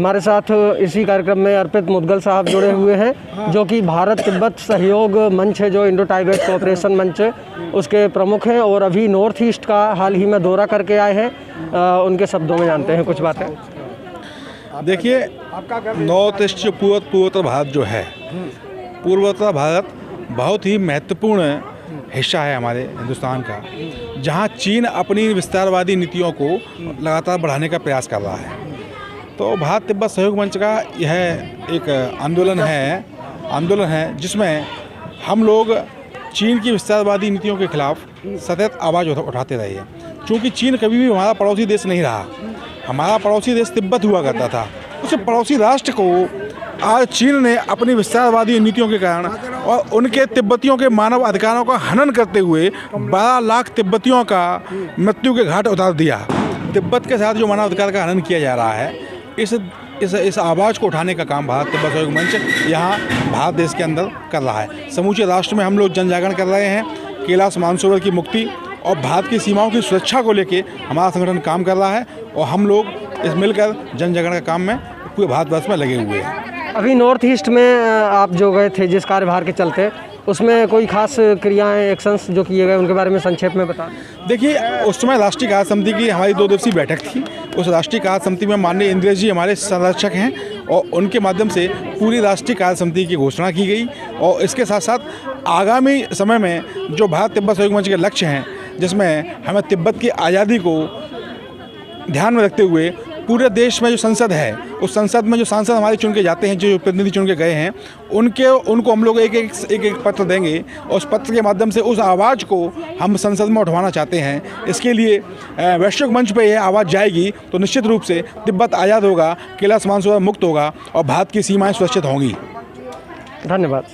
हमारे साथ इसी कार्यक्रम में अर्पित मुदगल साहब जुड़े हुए हैं, जो कि भारत तिब्बत सहयोग मंच है, जो इंडो टाइबेट कोऑपरेशन मंच है, उसके प्रमुख हैं और अभी नॉर्थ ईस्ट का हाल ही में दौरा करके आए हैं। उनके शब्दों में जानते हैं कुछ बातें। देखिए, नॉर्थ ईस्ट पूर्वोत्तर भारत जो है, पूर्वोत्तर भारत बहुत ही महत्वपूर्ण हिस्सा है हमारे हिंदुस्तान का, जहां चीन अपनी विस्तारवादी नीतियों को लगातार बढ़ाने का प्रयास कर रहा है। तो भारत तिब्बत सहयोग मंच का यह एक आंदोलन है जिसमें हम लोग चीन की विस्तारवादी नीतियों के खिलाफ सतत आवाज़ उठाते रहे हैं। क्योंकि चीन कभी भी हमारा पड़ोसी देश नहीं रहा, हमारा पड़ोसी देश तिब्बत हुआ करता था। उस पड़ोसी राष्ट्र को आज चीन ने अपनी विस्तारवादी नीतियों के कारण और उनके तिब्बतियों के मानव अधिकारों का हनन करते हुए 12 लाख तिब्बतियों का मृत्यु के घाट उतार दिया। तिब्बत के साथ जो मानव अधिकार का हनन किया जा रहा है, इस आवाज़ को उठाने का काम भारत तिब्बत सहयोग मंच यहाँ भारत देश के अंदर कर रहा है। समूचे राष्ट्र में हम लोग जन जागरण कर रहे हैं। कैलाश मानसरोवर की मुक्ति और भारत की सीमाओं की सुरक्षा को लेके हमारा संगठन काम कर रहा है और हम लोग इस मिलकर जन जागरण के काम में पूरे भारतवर्ष में लगे हुए हैं। अभी नॉर्थ ईस्ट में आप जो गए थे जिस कार्यभार के चलते, उसमें कोई खास क्रियाएं, एक्शंस जो किए गए, उनके बारे में संक्षेप में बता। देखिए, उस समय राष्ट्रीय कार्य समिति की हमारी 2 दिवसीय बैठक थी। उस राष्ट्रीय कार्य समिति में माननीय इंद्रेश जी हमारे संरक्षक हैं और उनके माध्यम से पूरी राष्ट्रीय कार्य समिति की घोषणा की गई। और इसके साथ साथ आगामी समय में जो भारत तिब्बत सहयोग मंच के लक्ष्य हैं, जिसमें हमें तिब्बत की आज़ादी को ध्यान में रखते हुए पूरे देश में जो संसद है, उस संसद में जो सांसद हमारे चुन के जाते हैं, जो प्रतिनिधि चुन के गए हैं, उनको हम लोग एक पत्र देंगे और उस पत्र के माध्यम से उस आवाज़ को हम संसद में उठवाना चाहते हैं। इसके लिए वैश्विक मंच पे यह आवाज़ जाएगी तो निश्चित रूप से तिब्बत आज़ाद होगा, कैलाश मानसरोवर मुक्त होगा और भारत की सीमाएं सुरक्षित होंगी। धन्यवाद।